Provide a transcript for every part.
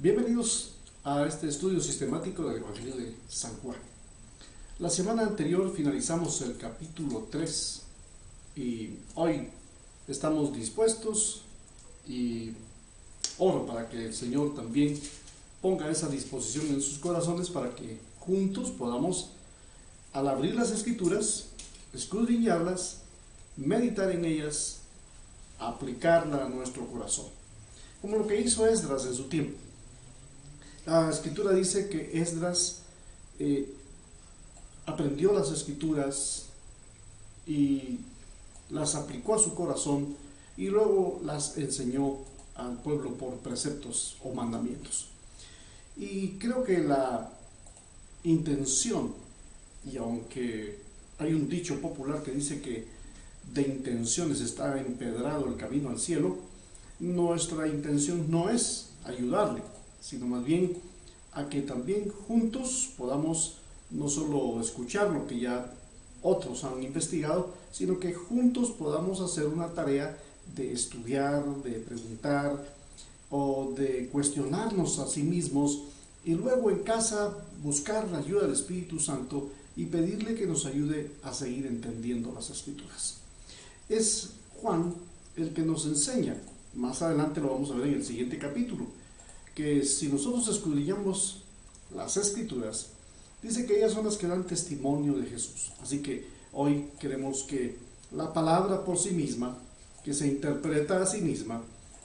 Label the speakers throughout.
Speaker 1: Bienvenidos a este estudio sistemático del Evangelio de San Juan. La semana anterior finalizamos el capítulo 3 y hoy estamos dispuestos y oro para que el Señor también ponga esa disposición en sus corazones para que juntos podamos, al abrir las Escrituras, escudriñarlas, meditar en ellas, aplicarla a nuestro corazón, como lo que hizo Esdras en su tiempo. La Escritura dice que Esdras aprendió las Escrituras y las aplicó a su corazón y luego las enseñó al pueblo por preceptos o mandamientos. Y creo que la intención, y aunque hay un dicho popular que dice que de intenciones está empedrado el camino al cielo, nuestra intención no es ayudarle, sino más bien a que también juntos podamos no solo escuchar lo que ya otros han investigado, sino que juntos podamos hacer una tarea de estudiar, de preguntar o de cuestionarnos a sí mismos y luego en casa buscar la ayuda del Espíritu Santo y pedirle que nos ayude a seguir entendiendo las Escrituras. Es Juan el que nos enseña, más adelante lo vamos a ver en el siguiente capítulo, que si nosotros escudriñamos las Escrituras, dice que ellas son las que dan testimonio de Jesús. Así que hoy queremos que la palabra por sí misma, que se interpreta a sí misma,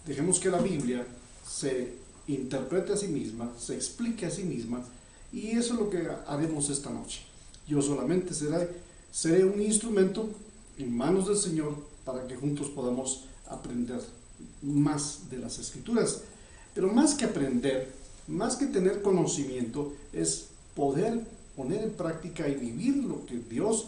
Speaker 1: dejemos que la Biblia se interprete a sí misma, se explique a sí misma, y eso es lo que haremos esta noche. Yo solamente seré un instrumento en manos del Señor para que juntos podamos aprender más de las Escrituras. Pero más que aprender, más que tener conocimiento, es poder poner en práctica y vivir lo que Dios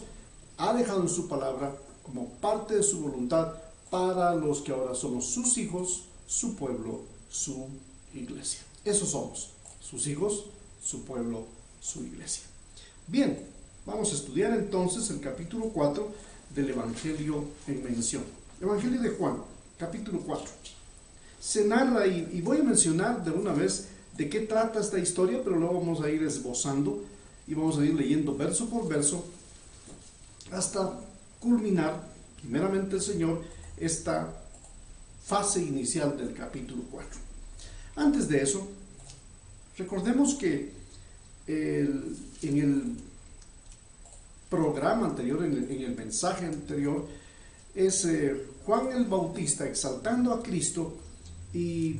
Speaker 1: ha dejado en su palabra como parte de su voluntad para los que ahora somos sus hijos, su pueblo, su iglesia. Esos somos, sus hijos, su pueblo, su iglesia. Bien, vamos a estudiar entonces el capítulo 4 del Evangelio en mención. Evangelio de Juan, capítulo 4. Se narra, y voy a mencionar de una vez de qué trata esta historia, pero luego vamos a ir esbozando y vamos a ir leyendo verso por verso hasta culminar, primeramente el Señor, esta fase inicial del capítulo 4. Antes de eso, recordemos que en el programa anterior, en el mensaje anterior, es Juan el Bautista exaltando a Cristo, y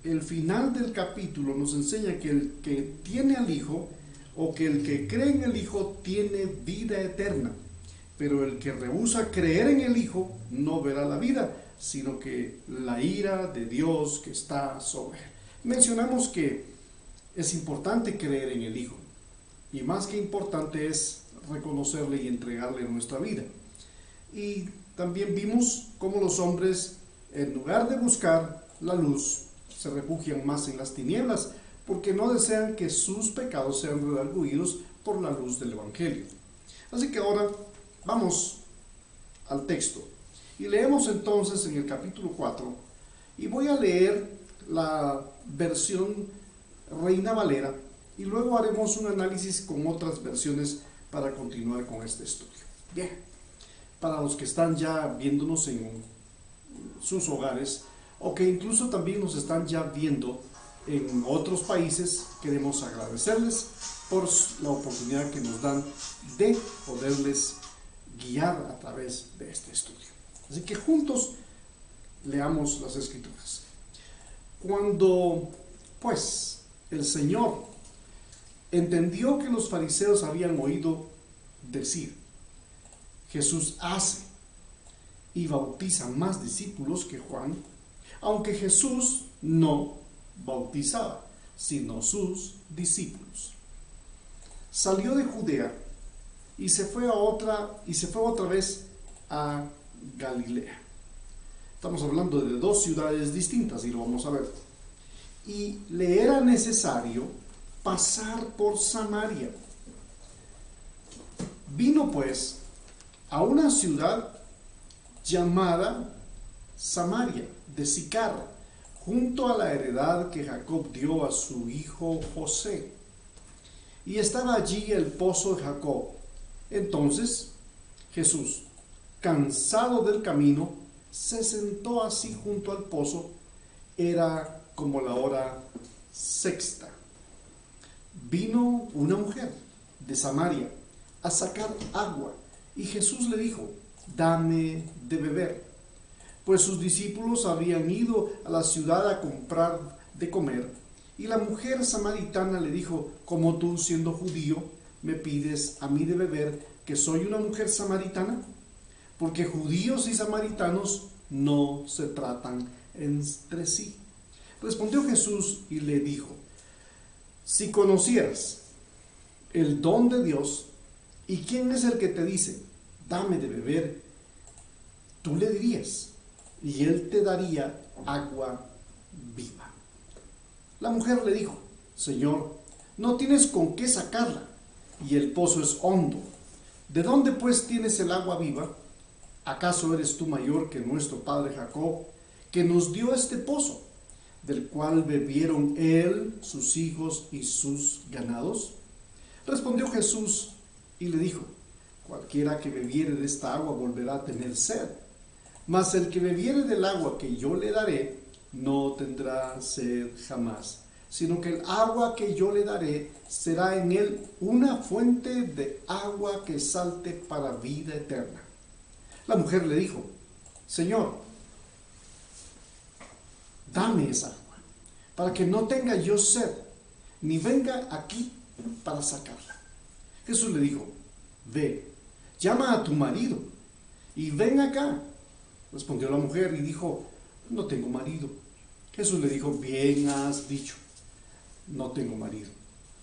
Speaker 1: el final del capítulo nos enseña que el que tiene al Hijo, o que el que cree en el Hijo, tiene vida eterna, pero el que rehúsa creer en el Hijo no verá la vida, sino que la ira de Dios que está sobre él. Mencionamos que es importante creer en el Hijo, y más que importante es reconocerle y entregarle nuestra vida. Y también vimos cómo los hombres, en lugar de buscar la luz, se refugian más en las tinieblas, porque no desean que sus pecados sean redargüidos por la luz del Evangelio. Así que ahora vamos al texto y leemos entonces en el capítulo 4, y voy a leer la versión Reina Valera y luego haremos un análisis con otras versiones para continuar con este estudio. Bien, para los que están ya viéndonos en sus hogares, o que incluso también nos están ya viendo en otros países, queremos agradecerles por la oportunidad que nos dan de poderles guiar a través de este estudio. Así que juntos leamos las Escrituras. Cuando pues el Señor entendió que los fariseos habían oído decir: Jesús hace y bautiza más discípulos que Juan, aunque Jesús no bautizaba, sino sus discípulos, salió de Judea y se fue otra vez a Galilea. Estamos hablando de dos ciudades distintas y lo vamos a ver. Y le era necesario pasar por Samaria. Vino pues a una ciudad llamada Samaria, de Sicar, junto a la heredad que Jacob dio a su hijo José. Y estaba allí el pozo de Jacob. Entonces Jesús, cansado del camino, se sentó así junto al pozo. Era como la hora sexta. Vino una mujer de Samaria a sacar agua, y Jesús le dijo: dame de beber, pues sus discípulos habían ido a la ciudad a comprar de comer. Y la mujer samaritana le dijo: ¿cómo tú, siendo judío, me pides a mí de beber, que soy una mujer samaritana? Porque judíos y samaritanos no se tratan entre sí. Respondió Jesús y le dijo: si conocieras el don de Dios y quién es el que te dice: dame de beber, tú le dirías, y él te daría agua viva. La mujer le dijo: Señor, no tienes con qué sacarla, y el pozo es hondo. ¿De dónde pues tienes el agua viva? ¿Acaso eres tú mayor que nuestro padre Jacob, que nos dio este pozo, del cual bebieron él, sus hijos y sus ganados? Respondió Jesús y le dijo: cualquiera que bebiere de esta agua volverá a tener sed, mas el que bebiere del agua que yo le daré no tendrá sed jamás, sino que el agua que yo le daré será en él una fuente de agua que salte para vida eterna. La mujer le dijo: Señor, dame esa agua, para que no tenga yo sed, ni venga aquí para sacarla. Jesús le dijo: ve, llama a tu marido y ven acá. Respondió la mujer y dijo: no tengo marido. Jesús le dijo: bien has dicho, no tengo marido,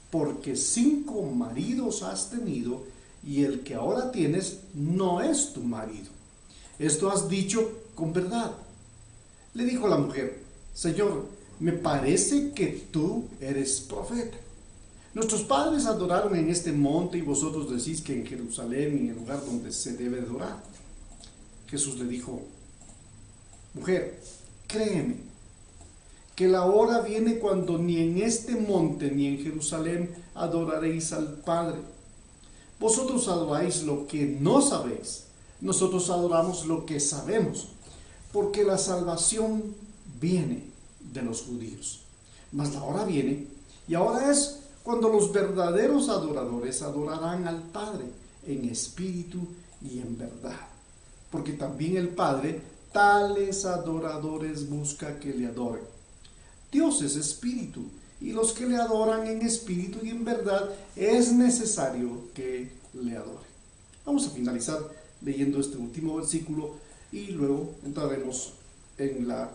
Speaker 1: porque 5 maridos has tenido, y el que ahora tienes no es tu marido. Esto has dicho con verdad. Le dijo la mujer: Señor, me parece que tú eres profeta. Nuestros padres adoraron en este monte, y vosotros decís que en Jerusalén, en el lugar donde se debe adorar. Jesús le dijo: mujer, créeme, que la hora viene cuando ni en este monte ni en Jerusalén adoraréis al Padre. Vosotros adoráis lo que no sabéis, nosotros adoramos lo que sabemos, porque la salvación viene de los judíos. Mas la hora viene, y ahora es cuando los verdaderos adoradores adorarán al Padre en espíritu y en verdad, porque también el Padre tales adoradores busca que le adoren. Dios es espíritu, y los que le adoran en espíritu y en verdad es necesario que le adoren. Vamos a finalizar leyendo este último versículo y luego entraremos en la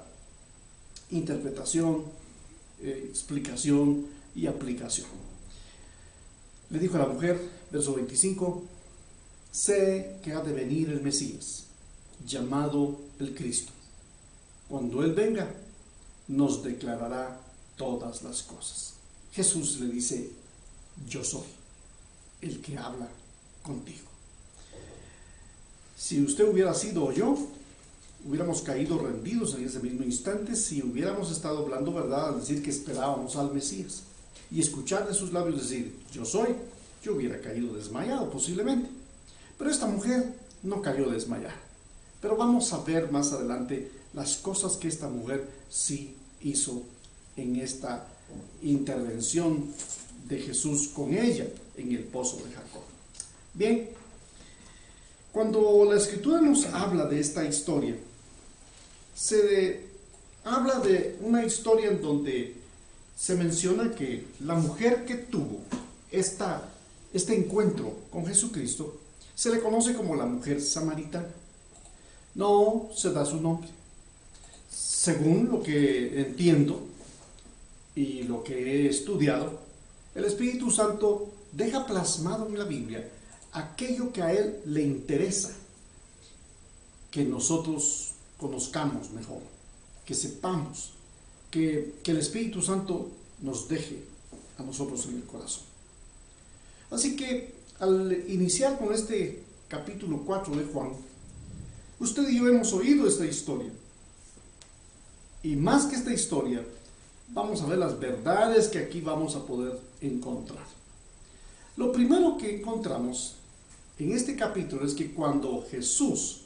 Speaker 1: interpretación, explicación y aplicación. Le dijo a la mujer, verso 25: sé que ha de venir el Mesías, llamado el Cristo. Cuando Él venga, nos declarará todas las cosas. Jesús le dice: yo soy el que habla contigo. Si usted hubiera sido yo, hubiéramos caído rendidos en ese mismo instante si hubiéramos estado hablando verdad al decir que esperábamos al Mesías, y escuchar de sus labios decir yo soy. Yo hubiera caído desmayado posiblemente, pero esta mujer no cayó desmayada. Pero vamos a ver más adelante las cosas que esta mujer sí hizo en esta intervención de Jesús con ella en el pozo de Jacob. Bien, cuando la Escritura nos habla de esta historia, habla de una historia en donde se menciona que la mujer que tuvo este encuentro con Jesucristo se le conoce como la mujer samaritana. No se da su nombre. Según lo que entiendo y lo que he estudiado, el Espíritu Santo deja plasmado en la Biblia aquello que a Él le interesa que nosotros conozcamos mejor, que sepamos, que el Espíritu Santo nos deje a nosotros en el corazón. Así que al iniciar con este capítulo 4 de Juan, usted y yo hemos oído esta historia, Y más que esta historia, vamos a ver las verdades que aquí vamos a poder encontrar. Lo primero que encontramos en este capítulo es que cuando Jesús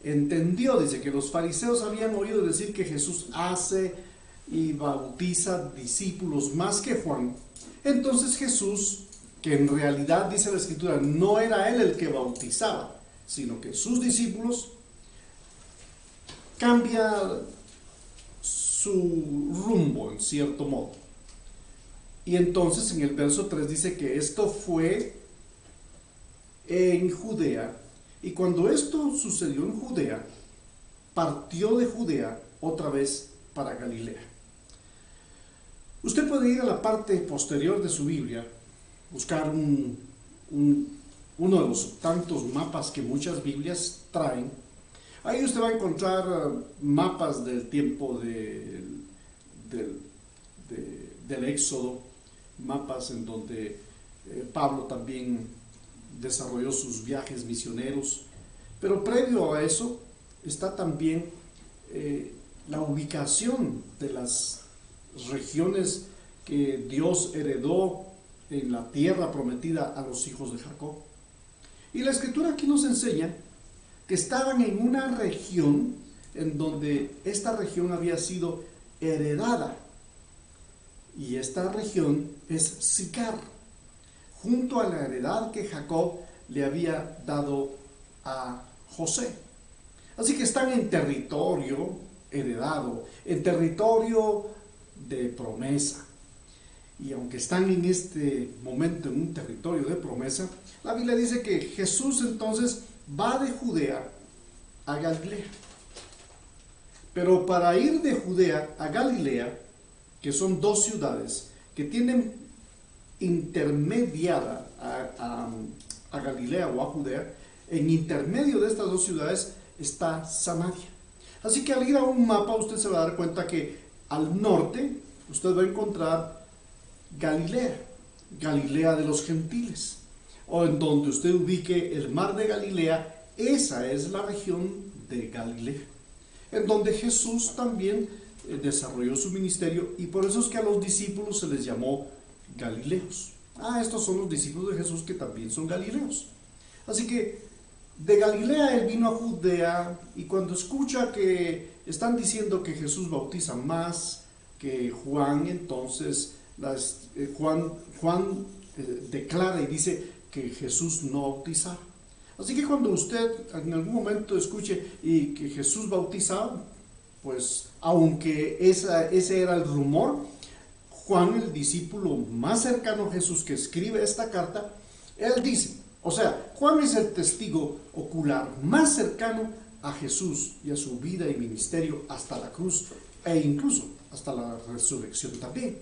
Speaker 1: entendió, dice que los fariseos habían oído decir que Jesús hace y bautiza discípulos más que Juan. Entonces Jesús, que en realidad dice la Escritura, no era él el que bautizaba, sino que sus discípulos, cambia su rumbo en cierto modo. Y entonces en el verso 3 dice que esto fue en Judea, y cuando esto sucedió en Judea, partió de Judea otra vez para Galilea. Usted puede ir a la parte posterior de su Biblia, buscar uno de los tantos mapas que muchas Biblias traen. Ahí usted va a encontrar mapas del tiempo del Éxodo, mapas en donde Pablo también desarrolló sus viajes misioneros, pero previo a eso está también la ubicación de las regiones que Dios heredó en la tierra prometida a los hijos de Jacob. Y la Escritura aquí nos enseña que estaban en una región en donde esta región había sido heredada, y esta región es Sicar, junto a la heredad que Jacob le había dado a José. Así que están en territorio heredado, en territorio de promesa. Y aunque están en este momento en un territorio de promesa, la Biblia dice que Jesús entonces va de Judea a Galilea. Pero para ir de Judea a Galilea, que son dos ciudades que tienen intermediada a Galilea o a Judea, en intermedio de estas dos ciudades está Samaria. Así que al ir a un mapa usted se va a dar cuenta que al norte usted va a encontrar Galilea, Galilea de los gentiles, o en donde usted ubique el mar de Galilea, esa es la región de Galilea, en donde Jesús también desarrolló su ministerio, y por eso es que a los discípulos se les llamó Galileos. Estos son los discípulos de Jesús que también son Galileos. Así que de Galilea él vino a Judea, y cuando escucha que están diciendo que Jesús bautiza más que Juan, entonces Juan declara y dice que Jesús no bautizaba. Así que cuando usted en algún momento escuche y que Jesús bautizaba, pues aunque ese era el rumor, Juan, el discípulo más cercano a Jesús que escribe esta carta, él dice, o sea, Juan es el testigo ocular más cercano a Jesús y a su vida y ministerio hasta la cruz, e incluso hasta la resurrección también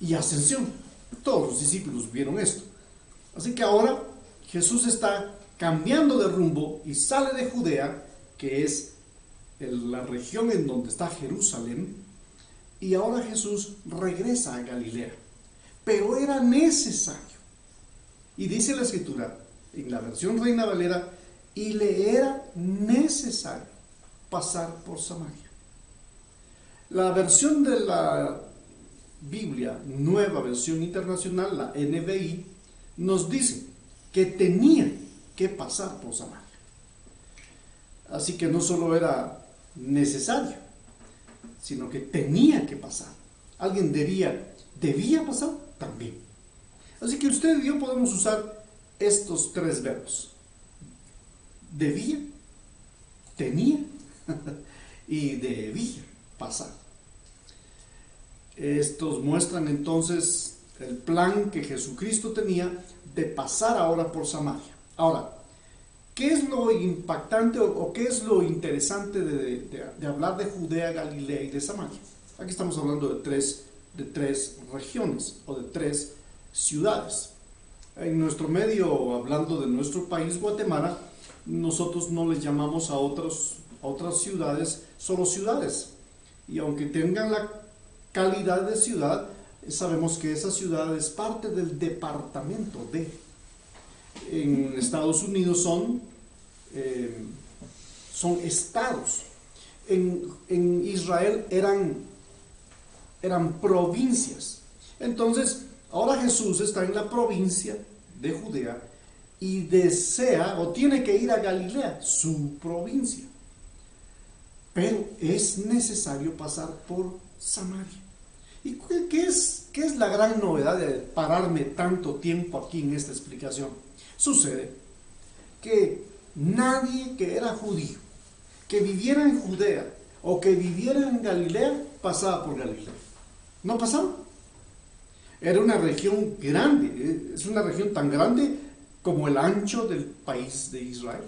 Speaker 1: y ascensión. Todos los discípulos vieron esto. Así que ahora Jesús está cambiando de rumbo y sale de Judea, que es la región en donde está Jerusalén, y ahora Jesús regresa a Galilea. Pero era necesario, y dice la Escritura en la versión Reina Valera, y le era necesario pasar por Samaria. La versión de la Biblia, Nueva Versión Internacional, la NBI, nos dice que tenía que pasar por Samaria. Así que no solo era necesario, sino que tenía que pasar. Alguien diría, ¿debía pasar? También. Así que usted y yo podemos usar estos tres verbos: debía, tenía y debía pasar. Estos muestran entonces el plan que Jesucristo tenía de pasar ahora por Samaria. Ahora, ¿qué es lo impactante o qué es lo interesante de hablar de Judea, Galilea y de Samaria? Aquí estamos hablando de tres regiones o de tres ciudades. En nuestro medio, hablando de nuestro país, Guatemala, nosotros no les llamamos a otras ciudades solo ciudades. Y aunque tengan la calidad de ciudad, sabemos que esa ciudad es parte del departamento de. En Estados Unidos son estados. en Israel eran provincias. Entonces, ahora Jesús está en la provincia de Judea y desea o tiene que ir a Galilea, su provincia. Pero es necesario pasar por Samaria. ¿Y qué es la gran novedad de pararme tanto tiempo aquí en esta explicación? Sucede que nadie que era judío, que viviera en Judea o que viviera en Galilea, pasaba por Galilea. No pasaba. Era una región grande, es una región tan grande como el ancho del país de Israel.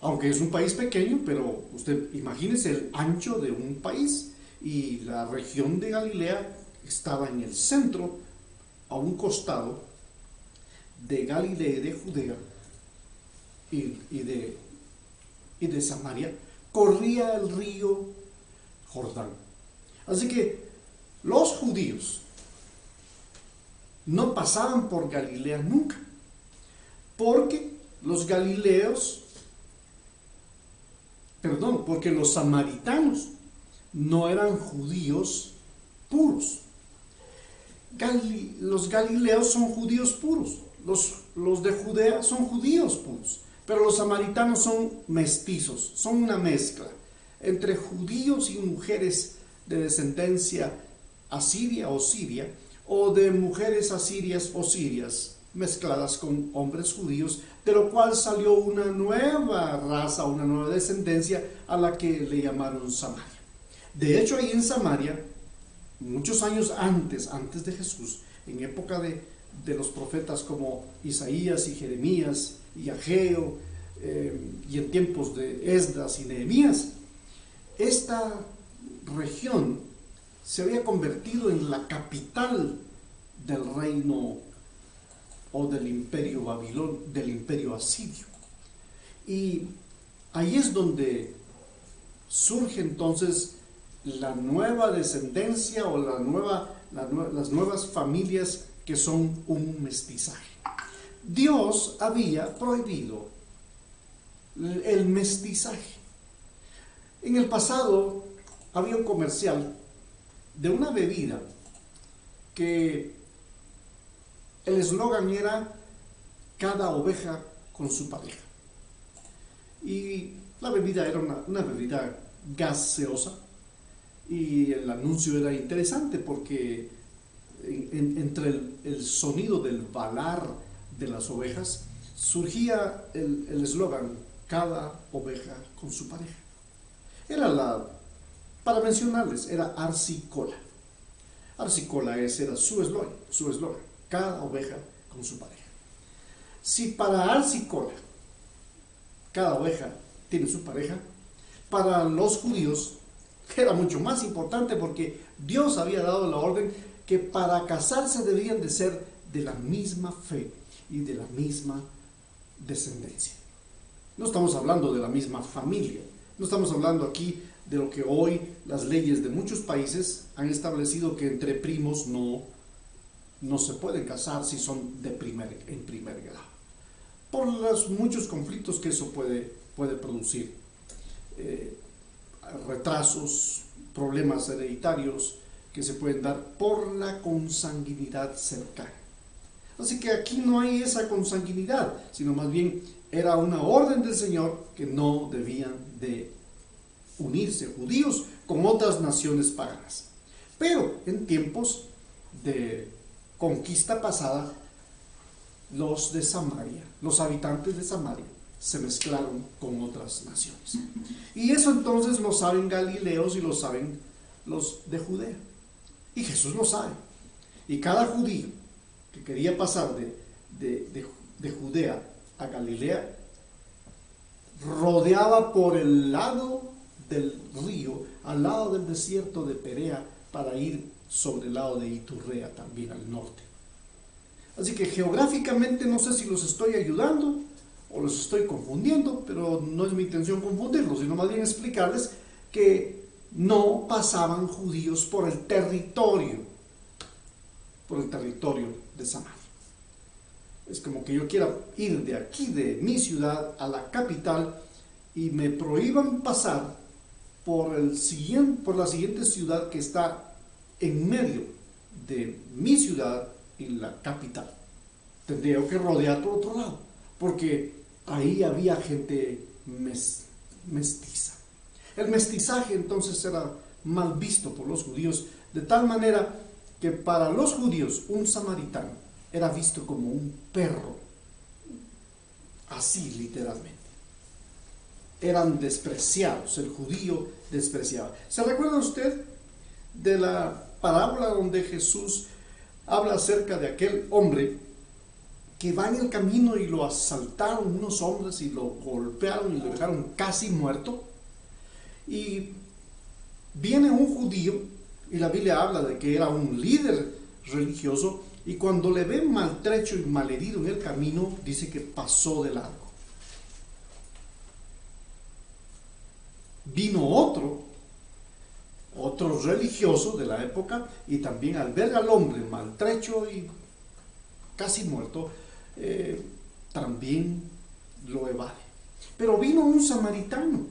Speaker 1: Aunque es un país pequeño, pero usted imagínese el ancho de un país, y la región de Galilea estaba en el centro, a un costado de Galilea y de Judea y de Samaria, corría el río Jordán. Así que los judíos no pasaban por Galilea nunca, porque porque los samaritanos no eran judíos puros. Los galileos son judíos puros, los de Judea son judíos puros, pero los samaritanos son mestizos, son una mezcla entre judíos y mujeres de descendencia asiria o siria, o de mujeres asirias o sirias mezcladas con hombres judíos, de lo cual salió una nueva raza, una nueva descendencia a la que le llamaron Samaria. De hecho, ahí en Samaria, muchos años antes de Jesús, en época de los profetas como Isaías y Jeremías y Ageo, y en tiempos de Esdras y Nehemías, esta región se había convertido en la capital del reino o del imperio del imperio asirio. Y ahí es donde surge entonces la nueva descendencia o las nuevas familias que son un mestizaje. Dios había prohibido el mestizaje. En el pasado había un comercial de una bebida que el eslogan era "cada oveja con su pareja". Y la bebida era una bebida gaseosa, y el anuncio era interesante porque entre el sonido del balar de las ovejas surgía el eslogan "cada oveja con su pareja". Para mencionarles, era Arsi Cola. Arsi Cola era su eslogan, cada oveja con su pareja. Si para Arsi Cola cada oveja tiene su pareja, para los judíos era mucho más importante, porque Dios había dado la orden que para casarse debían de ser de la misma fe y de la misma descendencia. No estamos hablando de la misma familia, no estamos hablando aquí de lo que hoy las leyes de muchos países han establecido, que entre primos no se pueden casar si son en primer grado, por los muchos conflictos que eso puede producir, retrasos, problemas hereditarios que se pueden dar por la consanguinidad cercana. Así que aquí no hay esa consanguinidad, sino más bien era una orden del Señor que no debían de unirse judíos con otras naciones paganas. Pero en tiempos de conquista pasada, los de Samaria, los habitantes de Samaria, se mezclaron con otras naciones. Y eso entonces lo saben galileos y lo saben los de Judea. Y Jesús lo sabe. Y cada judío que quería pasar de Judea a Galilea, rodeaba por el lado del río, al lado del desierto de Perea, para ir sobre el lado de Iturrea, también al norte. Así que geográficamente no sé si los estoy ayudando o los estoy confundiendo, pero no es mi intención confundirlos, sino más bien explicarles que no pasaban judíos por el territorio de Samaria. Es como que yo quiera ir de aquí, de mi ciudad, a la capital, y me prohíban pasar por la siguiente ciudad que está en medio de mi ciudad y la capital. Tendría que rodear por otro lado, porque ahí había gente mestiza. El mestizaje entonces era mal visto por los judíos, de tal manera que para los judíos un samaritano era visto como un perro, así literalmente. Eran despreciados, el judío despreciaba. ¿Se recuerda usted de la parábola donde Jesús habla acerca de aquel hombre que va en el camino y lo asaltaron unos hombres y lo golpearon y lo dejaron casi muerto? Y viene un judío, y la Biblia habla de que era un líder religioso, y cuando le ve maltrecho y malherido en el camino, dice que pasó de largo. Vino otro religioso de la época, y también al ver al hombre maltrecho y casi muerto, también lo evade. Pero vino un samaritano,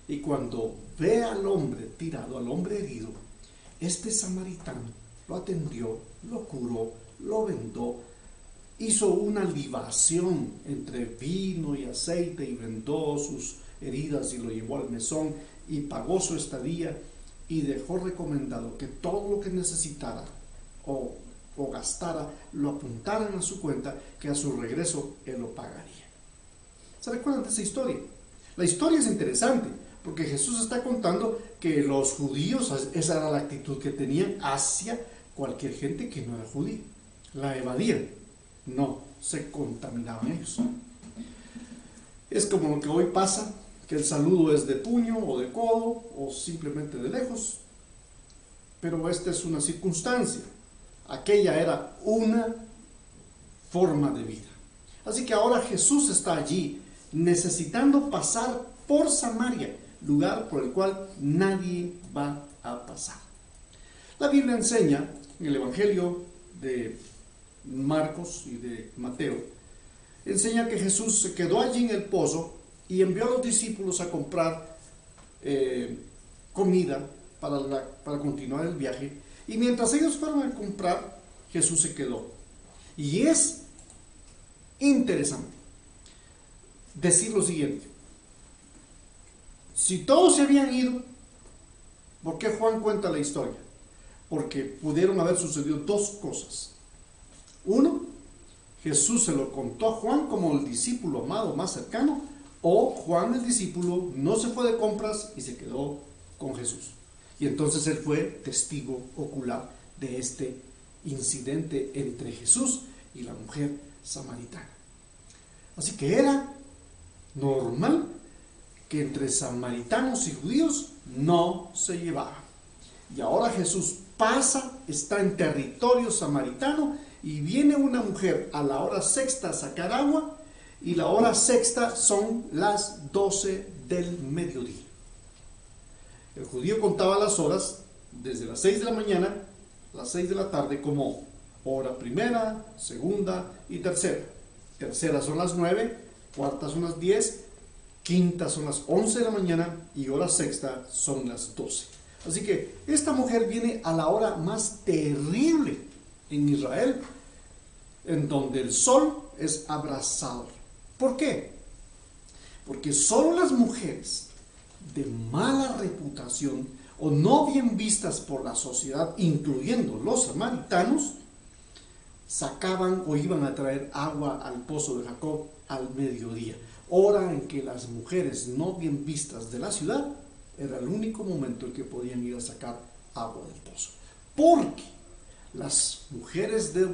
Speaker 1: y cuando ve al hombre tirado, al hombre herido, este samaritano lo atendió, lo curó, lo vendó, hizo una libación entre vino y aceite y vendó sus heridas y lo llevó al mesón y pagó su estadía, y dejó recomendado que todo lo que necesitara o gastara lo apuntaran a su cuenta, que a su regreso él lo pagaría. ¿Se recuerdan de esa historia? La historia es interesante porque Jesús está contando que los judíos, esa era la actitud que tenían hacia cualquier gente que no era judía. La evadían, no se contaminaban ellos. Es como lo que hoy pasa, que el saludo es de puño o de codo o simplemente de lejos. Pero esta es una circunstancia. Aquella era una forma de vida. Así que ahora Jesús está allí necesitando pasar por Samaria, lugar por el cual nadie va a pasar. La Biblia enseña en el Evangelio de Marcos y de Mateo, enseña que Jesús se quedó allí en el pozo y envió a los discípulos a comprar comida para continuar el viaje, y mientras ellos fueron a comprar, Jesús se quedó. Y es interesante decir lo siguiente: si todos se habían ido, ¿por qué Juan cuenta la historia? Porque pudieron haber sucedido dos cosas. Uno, Jesús se lo contó a Juan como el discípulo amado más cercano, o Juan el discípulo no se fue de compras y se quedó con Jesús. Y entonces él fue testigo ocular de este incidente entre Jesús y la mujer samaritana. Así que era normal que entre samaritanos y judíos no se llevaban. Y ahora Jesús pasa, está en territorio samaritano, y viene una mujer a la hora sexta a sacar agua, y la hora sexta son las 12 del mediodía. El judío contaba las horas desde las 6 de la mañana a las 6 de la tarde como hora primera, segunda y tercera. Tercera son las 9, cuarta son las 10, quinta son las 11 de la mañana y hora sexta son las 12. Así que esta mujer viene a la hora más terrible en Israel, en donde el sol es abrasador. ¿Por qué? Porque solo las mujeres de mala reputación o no bien vistas por la sociedad, incluyendo los samaritanos, sacaban o iban a traer agua al pozo de Jacob al mediodía, hora en que las mujeres no bien vistas de la ciudad era el único momento en que podían ir a sacar agua del pozo, porque las mujeres de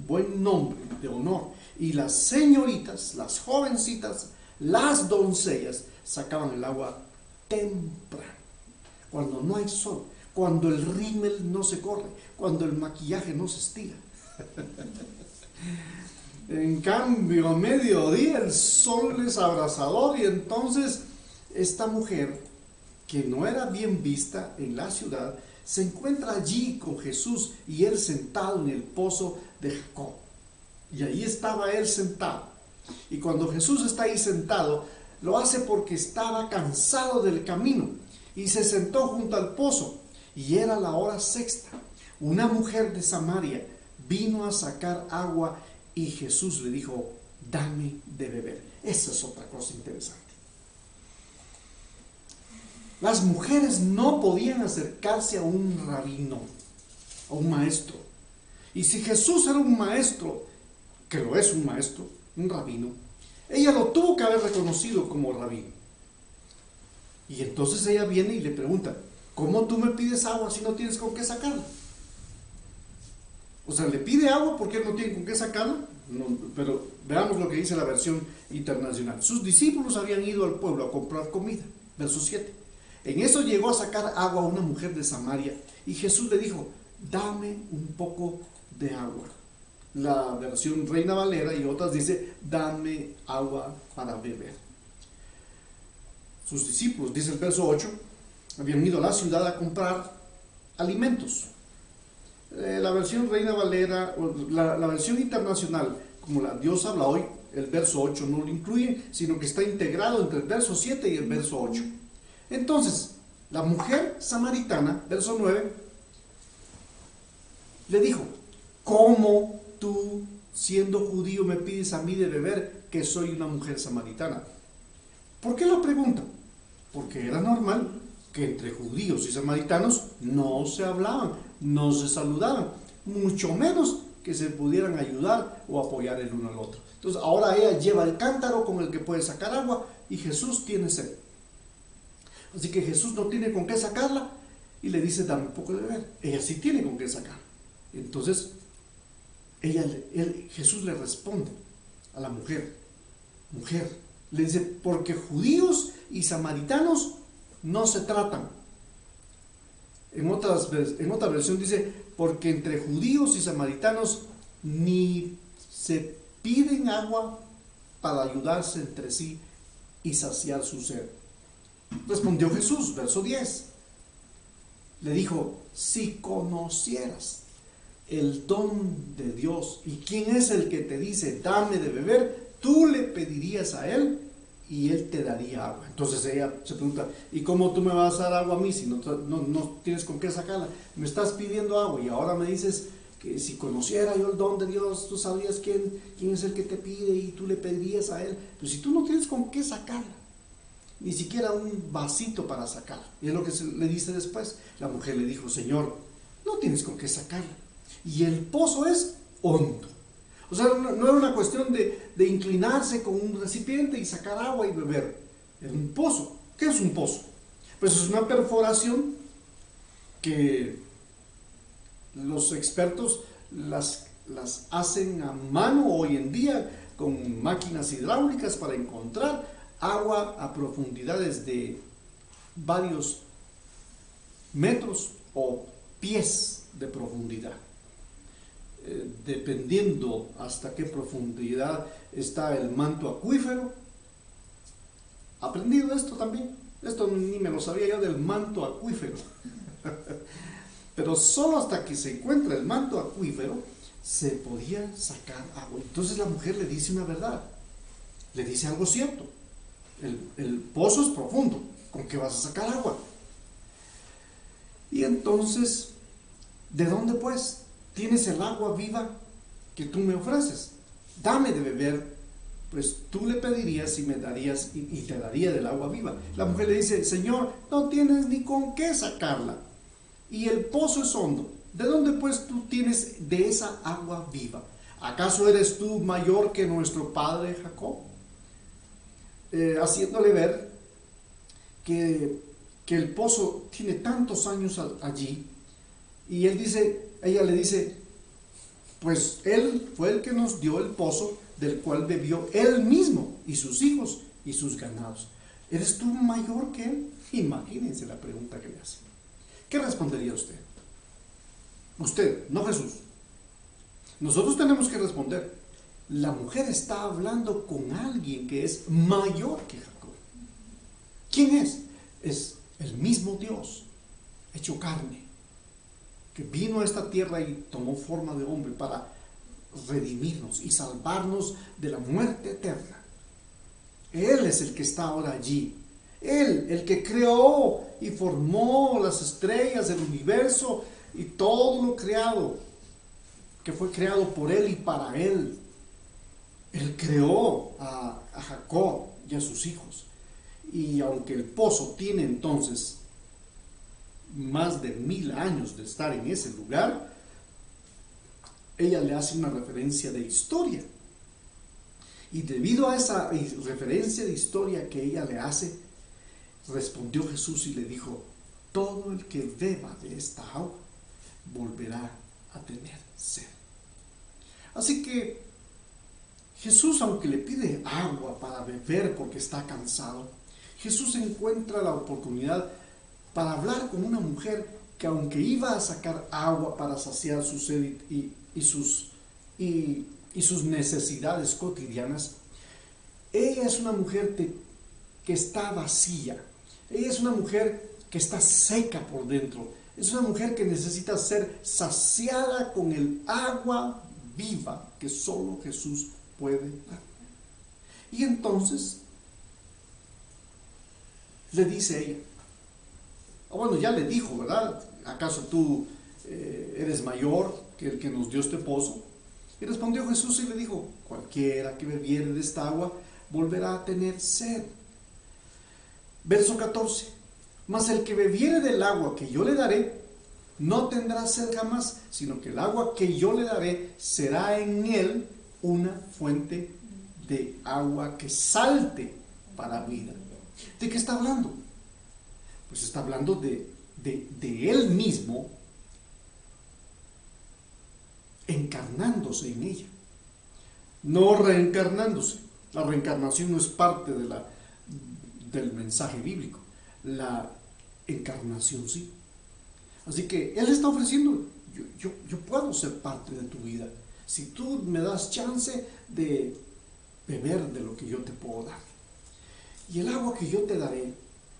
Speaker 1: buen nombre, de honor, y las señoritas, las jovencitas, las doncellas, sacaban el agua temprano, cuando no hay sol, cuando el rímel no se corre, cuando el maquillaje no se estira. En cambio, a mediodía el sol es abrasador, y entonces esta mujer, que no era bien vista en la ciudad, se encuentra allí con Jesús, y él sentado en el pozo de Jacob. Y ahí estaba él sentado. Y cuando Jesús está ahí sentado, lo hace porque estaba cansado del camino. y se sentó junto al pozo, y era la hora sexta. Una mujer de Samaria vino a sacar agua, y Jesús le dijo: dame de beber. Esa es otra cosa interesante. Las mujeres no podían acercarse a un rabino, a un maestro. Y si Jesús era un maestro, que lo es un maestro, un rabino, ella lo tuvo que haber reconocido como rabino. Y entonces ella viene y le pregunta: ¿cómo tú me pides agua si no tienes con qué sacarla? O sea, le pide agua porque él no tiene con qué sacarla. No, pero veamos lo que dice la versión internacional. Sus discípulos habían ido al pueblo a comprar comida. Verso 7. En eso llegó a sacar agua una mujer de Samaria, y Jesús le dijo: dame un poco de agua. La versión Reina Valera y otras dice: dame agua para beber. Sus discípulos, dice el verso 8, habían ido a la ciudad a comprar alimentos. La versión Reina Valera, la versión internacional, como la Dios habla hoy, el verso 8 no lo incluye, sino que está integrado entre el verso 7 y el verso 8. Entonces, la mujer samaritana, verso 9, le dijo: ¿cómo tú, siendo judío, me pides a mí de beber, que soy una mujer samaritana? ¿Por qué lo pregunta? Porque era normal que entre judíos y samaritanos no se hablaban, no se saludaban, mucho menos que se pudieran ayudar o apoyar el uno al otro. Entonces ahora ella lleva el cántaro con el que puede sacar agua, y Jesús tiene sed. Así que Jesús no tiene con qué sacarla, y le dice: dame un poco de beber. Ella sí tiene con qué sacar. Entonces Jesús le responde a la mujer, le dice: porque judíos y samaritanos no se tratan. En otra versión dice: porque entre judíos y samaritanos ni se piden agua para ayudarse entre sí y saciar su sed. Respondió Jesús, verso 10. Le dijo: si conocieras el don de Dios y quién es el que te dice dame de beber, tú le pedirías a él y él te daría agua. Entonces ella se pregunta: ¿y cómo tú me vas a dar agua a mí si no tienes con qué sacarla? Me estás pidiendo agua y ahora me dices que si conociera yo el don de Dios, tú sabrías quién es el que te pide y tú le pedirías a él. Pero si tú no tienes con qué sacarla, ni siquiera un vasito para sacarla. Y es lo que le dice después. La mujer le dijo: Señor, no tienes con qué sacarla, y el pozo es hondo. O sea, no era una cuestión de inclinarse con un recipiente y sacar agua y beber. Es un pozo. ¿Qué es un pozo? Pues es una perforación que los expertos las hacen a mano hoy en día con máquinas hidráulicas para encontrar agua a profundidades de varios metros o pies de profundidad. Dependiendo hasta qué profundidad está el manto acuífero. Aprendido esto también. Esto ni me lo sabía yo del manto acuífero. Pero solo hasta que se encuentra el manto acuífero se podía sacar agua. Entonces la mujer le dice una verdad, le dice algo cierto: el pozo es profundo, ¿con qué vas a sacar agua? Y entonces, ¿de dónde pues tienes el agua viva que tú me ofreces? Dame de beber, pues tú le pedirías y me darías y te daría del agua viva. La mujer le dice: Señor, no tienes ni con qué sacarla, y el pozo es hondo. ¿De dónde pues tú tienes de esa agua viva? ¿Acaso eres tú mayor que nuestro padre Jacob? Haciéndole ver que el pozo tiene tantos años allí, y ella le dice: pues él fue el que nos dio el pozo, del cual bebió él mismo y sus hijos y sus ganados. ¿Eres tú mayor que él? Imagínense la pregunta que le hace. ¿Qué respondería usted? Usted, no Jesús. Nosotros tenemos que responder: la mujer está hablando con alguien que es mayor que Jacob. ¿Quién es? Es el mismo Dios hecho carne, que vino a esta tierra y tomó forma de hombre para redimirnos y salvarnos de la muerte eterna. Él es el que está ahora allí. Él, el que creó y formó las estrellas, el universo y todo lo creado, que fue creado por Él y para Él. Él creó a Jacob y a sus hijos. Y aunque el pozo tiene entonces más de 1000 años de estar en ese lugar, ella le hace una referencia de historia. Y debido a esa referencia de historia que ella le hace, respondió Jesús y le dijo: todo el que beba de esta agua volverá a tener sed. Así que Jesús, aunque le pide agua para beber porque está cansado, Jesús encuentra la oportunidad para hablar con una mujer que, aunque iba a sacar agua para saciar su sed y sus necesidades cotidianas, ella es una mujer que está vacía. Ella es una mujer que está seca por dentro. Es una mujer que necesita ser saciada con el agua viva que solo Jesús puede dar. Y entonces le dice ella, bueno, ya le dijo, ¿verdad? ¿Acaso tú eres mayor que el que nos dio este pozo? Y respondió Jesús y le dijo: cualquiera que bebiere de esta agua volverá a tener sed. Verso 14: mas el que bebiere del agua que yo le daré no tendrá sed jamás, sino que el agua que yo le daré será en él una fuente de agua que salte para vida. ¿De qué está hablando? Pues está hablando de él mismo encarnándose en ella, no reencarnándose. La reencarnación no es parte del mensaje bíblico, la encarnación sí. Así que Él está ofreciendo: yo puedo ser parte de tu vida si tú me das chance de beber de lo que yo te puedo dar. Y el agua que yo te daré,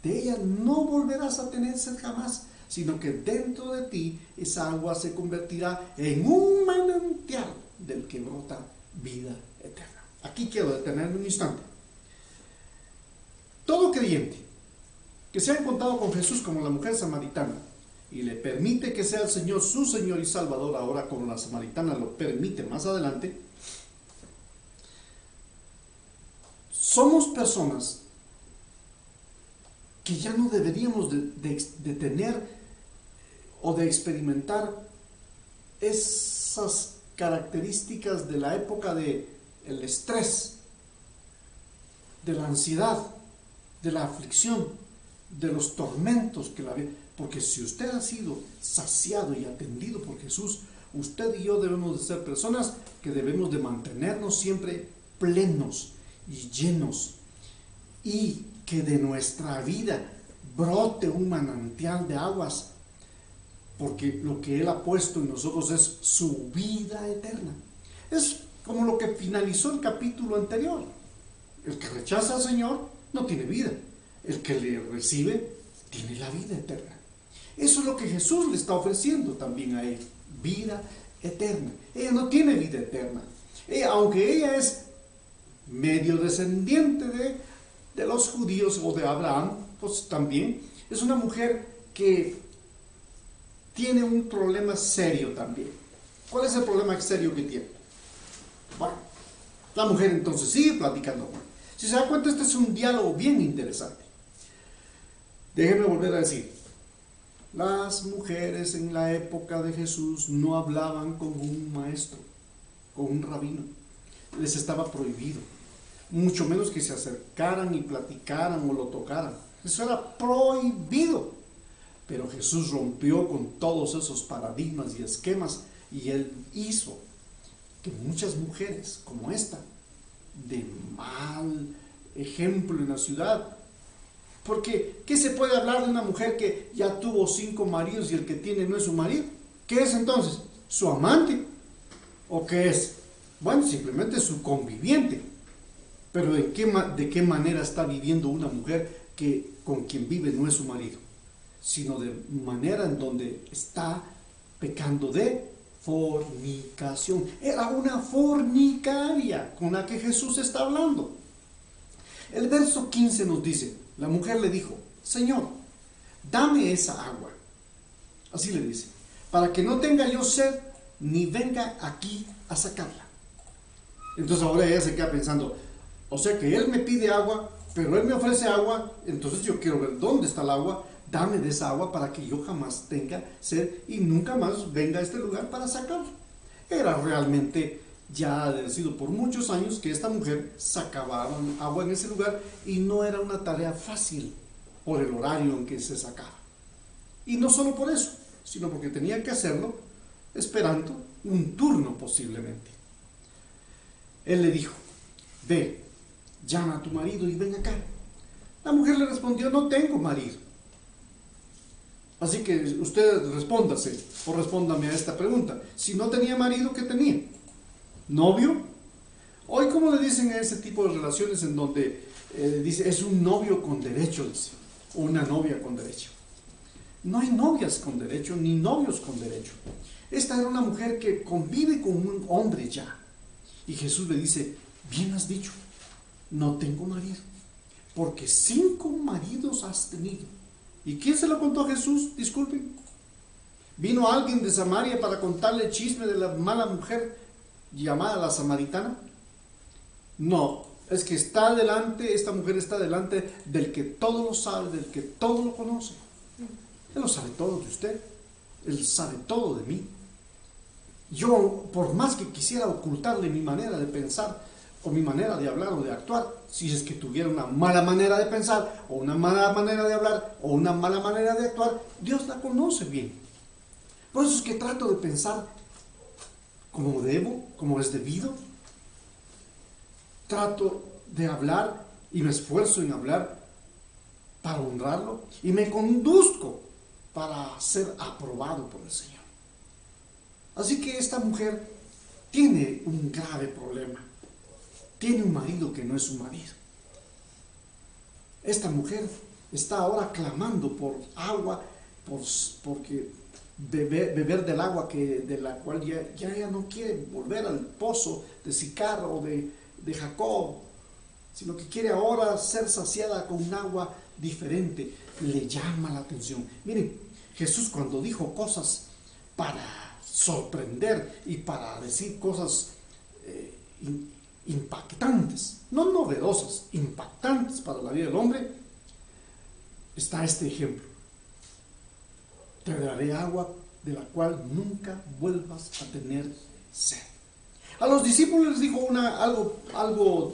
Speaker 1: de ella no volverás a tener sed jamás, sino que dentro de ti esa agua se convertirá en un manantial del que brota vida eterna. Aquí quiero detenerme un instante. Todo creyente que se ha encontrado con Jesús como la mujer samaritana y le permite que sea el Señor su Señor y Salvador, ahora como la samaritana lo permite más adelante, somos personas que ya no deberíamos de tener o de experimentar esas características de la época del estrés, de la ansiedad, de la aflicción, de los tormentos que la ve. Porque si usted ha sido saciado y atendido por Jesús, usted y yo debemos de ser personas que debemos de mantenernos siempre plenos y llenos, y que de nuestra vida brote un manantial de aguas, porque lo que Él ha puesto en nosotros es su vida eterna. Es como lo que finalizó el capítulo anterior: el que rechaza al Señor no tiene vida, el que le recibe tiene la vida eterna. Eso es lo que Jesús le está ofreciendo también a él: vida eterna. Ella no tiene vida eterna. Aunque ella es medio descendiente de los judíos o de Abraham, pues también es una mujer que tiene un problema serio también. ¿Cuál es el problema serio que tiene? Bueno, la mujer entonces sigue platicando. Si se da cuenta, este es un diálogo bien interesante. Déjenme volver a decir: las mujeres en la época de Jesús no hablaban con un maestro, con un rabino. Les estaba prohibido, mucho menos que se acercaran y platicaran o lo tocaran. Eso era prohibido. Pero Jesús rompió con todos esos paradigmas y esquemas, y Él hizo que muchas mujeres como esta, de mal ejemplo en la ciudad, porque ¿qué se puede hablar de una mujer que ya tuvo 5 maridos y el que tiene no es su marido? ¿Qué es entonces? ¿Su amante? ¿O qué es? Bueno, simplemente su conviviente. Pero ¿de qué manera está viviendo una mujer que con quien vive no es su marido? Sino de manera en donde está pecando de fornicación. Era una fornicaria con la que Jesús está hablando. El verso 15 nos dice: La mujer le dijo: Señor, dame esa agua. Así le dice: para que no tenga yo sed, ni venga aquí a sacarla. Entonces ahora ella se queda pensando: o sea que él me pide agua, pero él me ofrece agua, entonces yo quiero ver dónde está el agua. Dame de esa agua para que yo jamás tenga sed y nunca más venga a este lugar para sacarla. Era realmente, ya ha sido por muchos años que esta mujer sacaba agua en ese lugar, y no era una tarea fácil por el horario en que se sacaba. Y no solo por eso, sino porque tenía que hacerlo esperando un turno posiblemente. Él le dijo: ve, llama a tu marido y ven acá. La mujer le respondió: no tengo marido. Así que usted respóndase o respóndame a esta pregunta. Si no tenía marido, ¿qué tenía? ¿Novio? Hoy, ¿cómo le dicen a ese tipo de relaciones en donde dice es un novio con derecho, dice, o una novia con derecho? No hay novias con derecho ni novios con derecho. Esta era una mujer que convive con un hombre ya. Y Jesús le dice: bien has dicho, no tengo marido, porque 5 maridos has tenido. ¿Y quién se lo contó a Jesús? Disculpen. ¿Vino alguien de Samaria para contarle el chisme de la mala mujer llamada la samaritana? No, es que está delante, esta mujer está delante del que todo lo sabe, del que todo lo conoce. Él lo sabe todo de usted, Él sabe todo de mí. Yo, por más que quisiera ocultarle mi manera de pensar, o mi manera de hablar o de actuar, si es que tuviera una mala manera de pensar, o una mala manera de hablar, o una mala manera de actuar, Dios la conoce bien. Por eso es que trato de pensar como debo, como es debido. Trato de hablar y me esfuerzo en hablar para honrarlo, y me conduzco para ser aprobado por el Señor. Así que esta mujer tiene un grave problema. Tiene un marido que no es su marido. Esta mujer está ahora clamando por agua, porque beber del agua de la cual ya no quiere volver al pozo de Sicar o de Jacob, sino que quiere ahora ser saciada con un agua diferente. Le llama la atención. Miren, Jesús, cuando dijo cosas para sorprender y para decir cosas impactantes, no novedosas, impactantes para la vida del hombre, está este ejemplo: te daré agua de la cual nunca vuelvas a tener sed. A los discípulos les dijo algo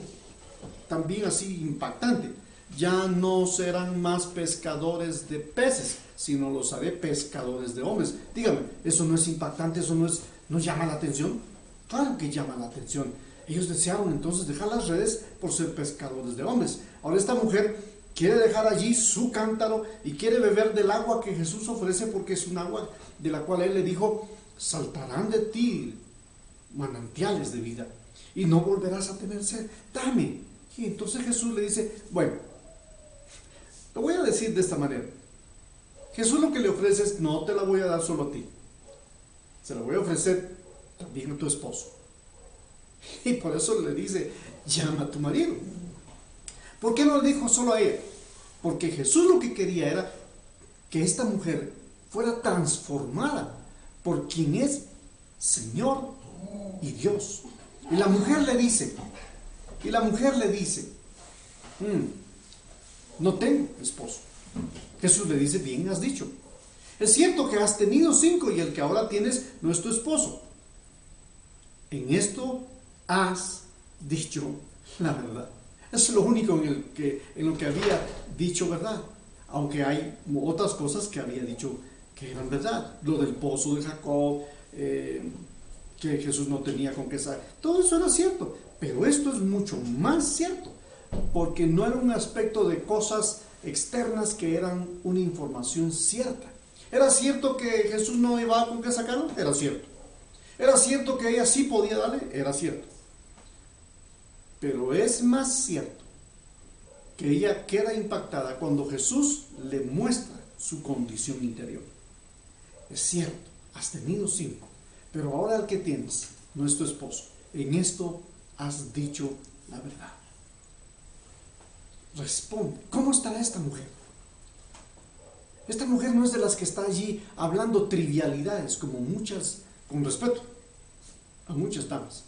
Speaker 1: también así impactante: ya no serán más pescadores de peces, sino los haré pescadores de hombres. Dígame, ¿eso no es impactante? ¿Eso no llama la atención? Claro que llama la atención. Ellos desearon entonces dejar las redes por ser pescadores de hombres. Ahora esta mujer quiere dejar allí su cántaro y quiere beber del agua que Jesús ofrece, porque es un agua de la cual Él le dijo: saltarán de ti manantiales de vida y no volverás a tener sed. Dame. Y entonces Jesús le dice: bueno, lo voy a decir de esta manera. Jesús lo que le ofrece es: no te la voy a dar solo a ti, se la voy a ofrecer también a tu esposo. Y por eso le dice: llama a tu marido. ¿Por qué no le dijo solo a ella? Porque Jesús lo que quería era que esta mujer fuera transformada por quien es Señor y Dios. Y la mujer le dice, no tengo esposo. Jesús le dice: bien has dicho. Es cierto que has tenido 5 y el que ahora tienes no es tu esposo. En esto has dicho la verdad. Es lo único en lo que había dicho verdad, aunque hay otras cosas que había dicho que eran verdad. Lo del pozo de Jacob, que Jesús no tenía con qué saber, todo eso era cierto, pero esto es mucho más cierto, porque no era un aspecto de cosas externas que eran una información cierta. ¿Era cierto que Jesús no iba con qué sacarlo? Era cierto. ¿Era cierto que ella sí podía darle? Era cierto. Pero es más cierto que ella queda impactada cuando Jesús le muestra su condición interior. Es cierto, has tenido 5, pero ahora el que tienes no es tu esposo. En esto has dicho la verdad. responde. ¿Cómo estará esta mujer? Esta mujer no es de las que está allí hablando trivialidades, como muchas, con respeto a muchas damas,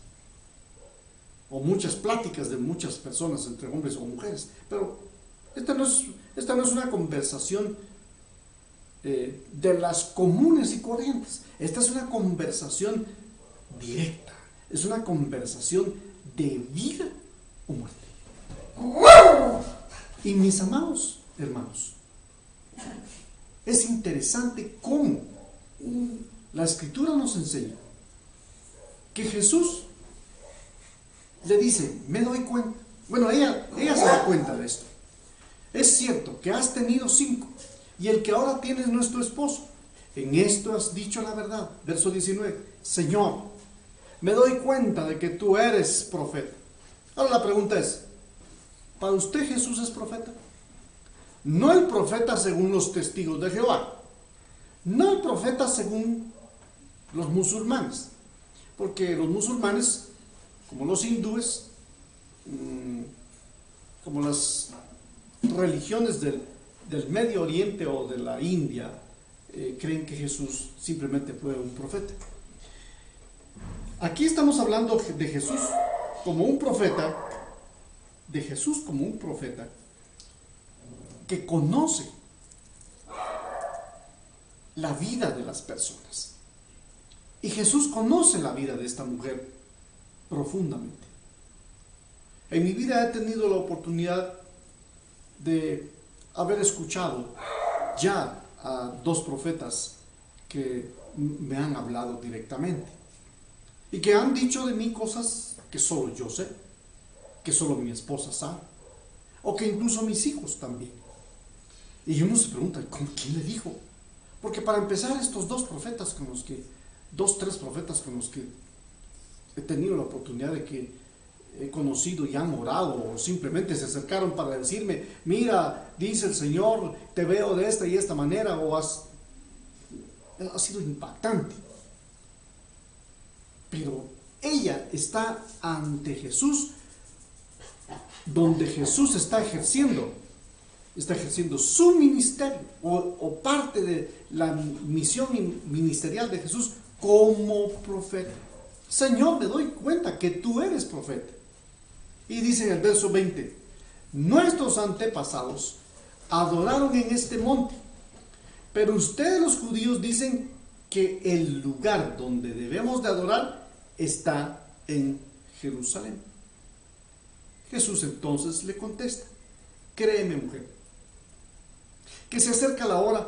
Speaker 1: o muchas pláticas de muchas personas entre hombres o mujeres. Pero esta no es una conversación de las comunes y corrientes. Esta es una conversación directa, es una conversación de vida o muerte. Y mis amados hermanos, es interesante cómo la Escritura nos enseña que Jesús le dice, me doy cuenta. Bueno, ella se da cuenta de esto. Es cierto que has tenido 5 y el que ahora tienes no es tu esposo. En esto has dicho la verdad. Verso 19. Señor, me doy cuenta de que tú eres profeta. Ahora la pregunta es, ¿para usted Jesús es profeta? No el profeta según los testigos de Jehová, no el profeta según los musulmanes, porque los musulmanes, como los hindúes, como las religiones del Medio Oriente o de la India, creen que Jesús simplemente fue un profeta. Aquí estamos hablando de Jesús como un profeta, de Jesús como un profeta que conoce la vida de las personas. Y Jesús conoce la vida de esta mujer profundamente. En mi vida he tenido la oportunidad de haber escuchado ya a 2 profetas que me han hablado directamente y que han dicho de mí cosas que solo yo sé, que solo mi esposa sabe, o que incluso mis hijos también. Y uno se pregunta, ¿quién le dijo? Porque para empezar, estos 2 profetas con los que, 3 profetas con los que he tenido la oportunidad de que he conocido y han orado, o simplemente se acercaron para decirme, mira, dice el Señor, te veo de esta y esta manera, ha sido impactante. Pero ella está ante Jesús, donde Jesús está ejerciendo su ministerio, o parte de la misión ministerial de Jesús como profeta. Señor, me doy cuenta que tú eres profeta. Y dice en el verso 20, nuestros antepasados adoraron en este monte, pero ustedes los judíos dicen que el lugar donde debemos de adorar está en Jerusalén. Jesús entonces le contesta, créeme, mujer, que se acerca la hora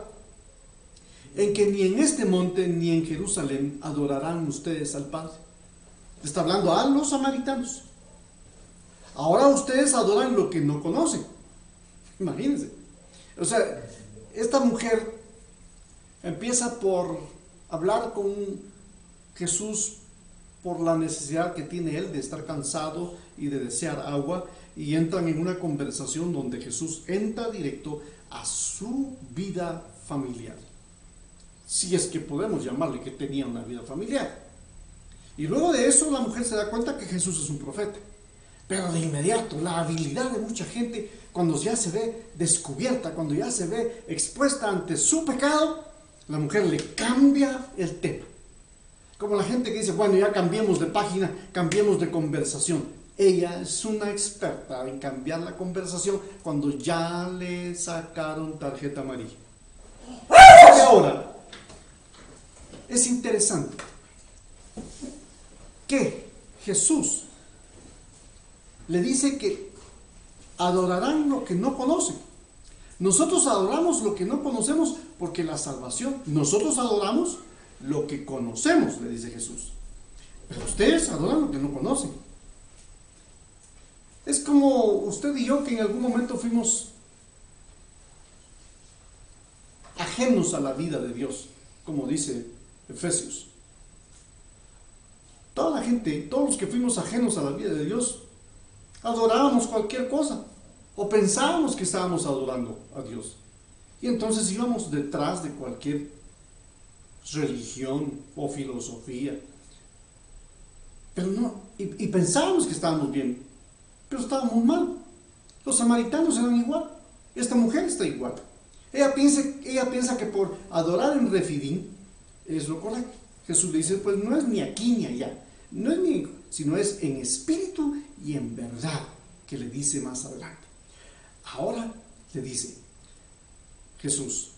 Speaker 1: en que ni en este monte ni en Jerusalén adorarán ustedes al Padre. Está hablando a los samaritanos. Ahora ustedes adoran lo que no conocen. Imagínense. O sea, esta mujer empieza por hablar con Jesús por la necesidad que tiene él de estar cansado y de desear agua, y entran en una conversación donde Jesús entra directo a su vida familiar, si es que podemos llamarle que tenía una vida familiar. Y luego de eso la mujer se da cuenta que Jesús es un profeta, pero de inmediato la habilidad de mucha gente, cuando ya se ve descubierta, cuando ya se ve expuesta ante su pecado, la mujer le cambia el tema. Como la gente que dice, bueno, ya cambiemos de página, cambiemos de conversación. Ella es una experta en cambiar la conversación cuando ya le sacaron tarjeta amarilla. Y ahora, es interesante que Jesús le dice que adorarán lo que no conocen. Nosotros adoramos lo que no conocemos porque la salvación, nosotros adoramos lo que conocemos, le dice Jesús. Pero ustedes adoran lo que no conocen. Es como usted y yo que en algún momento fuimos ajenos a la vida de Dios, como dice Efesios. Toda la gente, todos los que fuimos ajenos a la vida de Dios, adorábamos cualquier cosa, o pensábamos que estábamos adorando a Dios. Y entonces íbamos detrás de cualquier religión o filosofía. Pero no, y pensábamos que estábamos bien, pero estábamos mal. Los samaritanos eran igual. Esta mujer está igual. Ella piensa que por adorar en Refidim es lo correcto. Jesús le dice, pues no es ni aquí ni allá. No es ni, sino es en espíritu y en verdad, que le dice más adelante. Ahora le dice Jesús,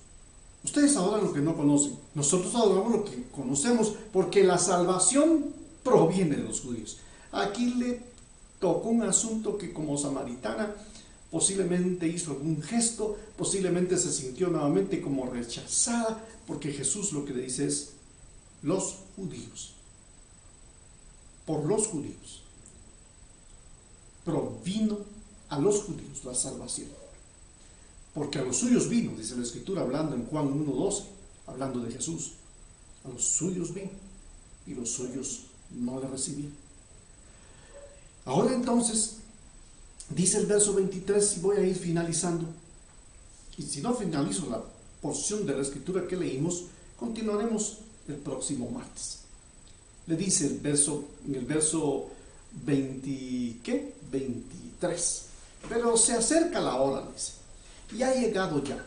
Speaker 1: ustedes adoran lo que no conocen. Nosotros adoramos lo que conocemos, porque la salvación proviene de los judíos. Aquí le tocó un asunto que como samaritana posiblemente hizo algún gesto, posiblemente se sintió nuevamente como rechazada, porque Jesús lo que le dice es, los judíos, por los judíos, provino a los judíos la salvación, porque a los suyos vino, dice la Escritura, hablando en Juan 1:12, hablando de Jesús, a los suyos vino, y los suyos no le recibieron. Ahora entonces, dice el verso 23, y voy a ir finalizando, y si no finalizo la porción de la Escritura que leímos, continuaremos el próximo martes. Le dice en el verso 23, pero se acerca la hora, dice, y ha llegado ya,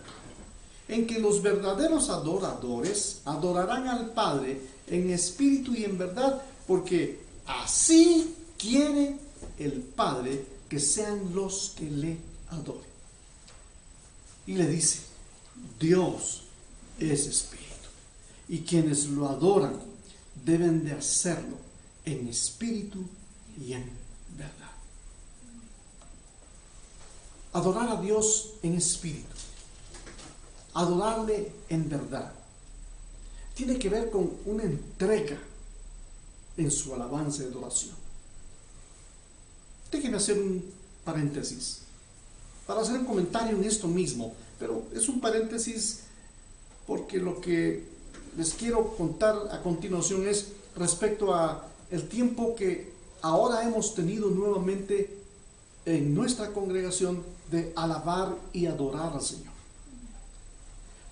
Speaker 1: en que los verdaderos adoradores adorarán al Padre en espíritu y en verdad, porque así quiere el Padre que sean los que le adoren. Y le dice, Dios es espíritu, y quienes lo adoran deben de hacerlo en espíritu y en verdad. Adorar a Dios en espíritu, adorarle en verdad, tiene que ver con una entrega en su alabanza y adoración. Déjenme hacer un paréntesis para hacer un comentario en esto mismo, pero es un paréntesis porque lo que les quiero contar a continuación es respecto a el tiempo que ahora hemos tenido nuevamente en nuestra congregación de alabar y adorar al Señor.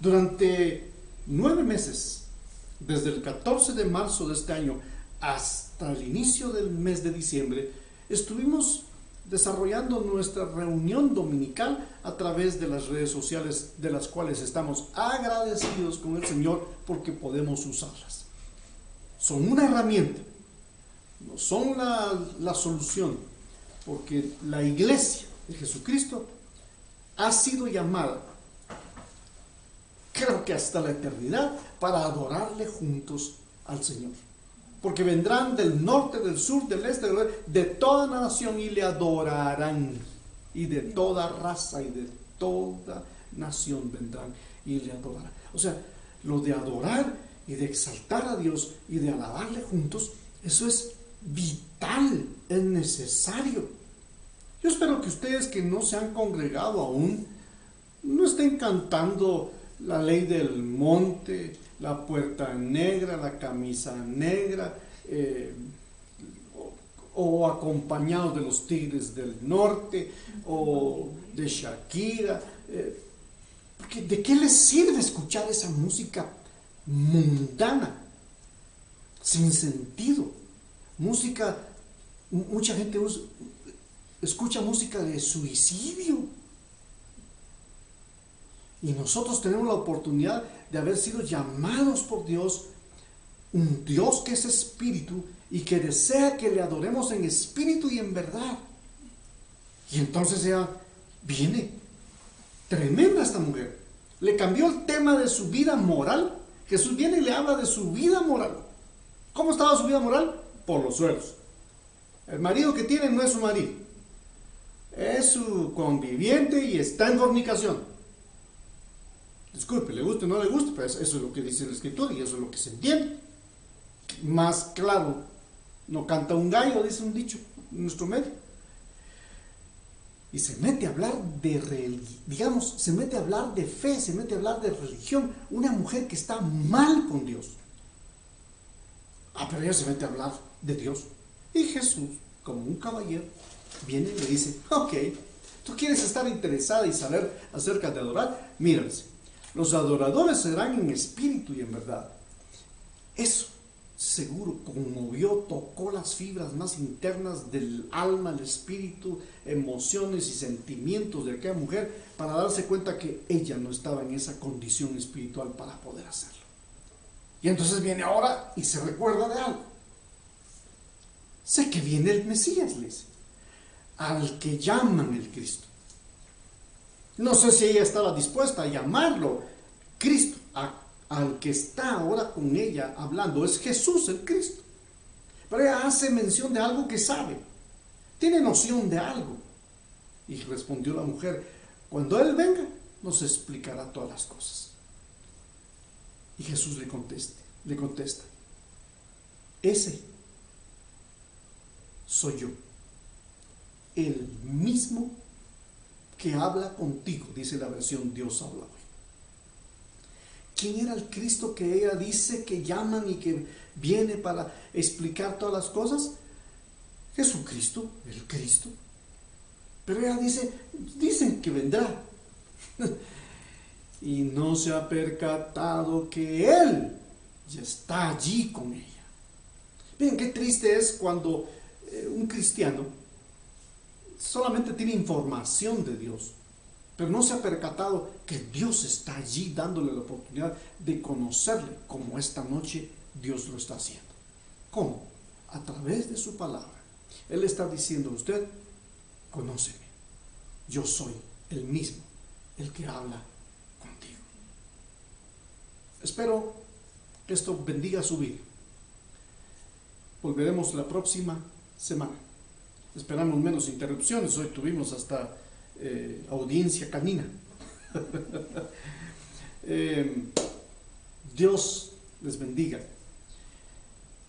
Speaker 1: Durante 9 meses, desde el 14 de marzo de este año hasta el inicio del mes de diciembre, estuvimos desarrollando nuestra reunión dominical a través de las redes sociales, de las cuales estamos agradecidos con el Señor porque podemos usarlas. Son una herramienta, no son la solución, porque la iglesia de Jesucristo ha sido llamada, creo que hasta la eternidad, para adorarle juntos al Señor. Porque vendrán del norte, del sur, del este, del oeste, de toda nación y le adorarán. Y de toda raza y de toda nación vendrán y le adorarán. O sea, lo de adorar y de exaltar a Dios y de alabarle juntos, eso es vital, es necesario. Yo espero que ustedes que no se han congregado aún, no estén cantando la ley del monte, la puerta negra, la camisa negra, o acompañados de los Tigres del Norte, o de Shakira. Porque ¿de qué les sirve escuchar esa música mundana, sin sentido? Mucha gente escucha música de suicidio. Y nosotros tenemos la oportunidad de haber sido llamados por Dios, un Dios que es espíritu y que desea que le adoremos en espíritu y en verdad. Y entonces ella viene, tremenda esta mujer, le cambió el tema de su vida moral. Jesús viene y le habla de su vida moral. ¿Cómo estaba su vida moral? Por los suelos. El marido que tiene no es su marido, es su conviviente y está en fornicación. Disculpe, le guste o no le guste, pero eso es lo que dice la Escritura y eso es lo que se entiende. Más claro, no canta un gallo, dice un dicho en nuestro medio. Y se mete a hablar se mete a hablar de fe, se mete a hablar de religión. Una mujer que está mal con Dios. Pero ella se mete a hablar de Dios. Y Jesús, como un caballero, viene y le dice, ok, ¿tú quieres estar interesada y saber acerca de adorar? Mírense. Los adoradores serán en espíritu y en verdad. Eso seguro conmovió, tocó las fibras más internas del alma, el espíritu, emociones y sentimientos de aquella mujer para darse cuenta que ella no estaba en esa condición espiritual para poder hacerlo. Y entonces viene ahora y se recuerda de algo. Sé que viene el Mesías, le dice, al que llaman el Cristo. No sé si ella estaba dispuesta a llamarlo Cristo, al que está ahora con ella hablando, es Jesús el Cristo. Pero ella hace mención de algo que sabe, tiene noción de algo. Y respondió la mujer, cuando Él venga, nos explicará todas las cosas. Y Jesús le contesta, ese soy yo, el mismo que habla contigo, dice la versión Dios habla hoy. ¿Quién era el Cristo que ella dice que llaman y que viene para explicar todas las cosas? Jesucristo, el Cristo. Pero ella dicen que vendrá. Y no se ha percatado que Él ya está allí con ella. Miren qué triste es cuando un cristiano solamente tiene información de Dios, pero no se ha percatado que Dios está allí dándole la oportunidad de conocerle, como esta noche Dios lo está haciendo. ¿Cómo? A través de su palabra. Él está diciendo a usted, conóceme, yo soy el mismo, el que habla contigo. Espero que esto bendiga su vida. Volveremos la próxima semana. Esperamos menos interrupciones. Hoy tuvimos hasta audiencia canina. Dios les bendiga.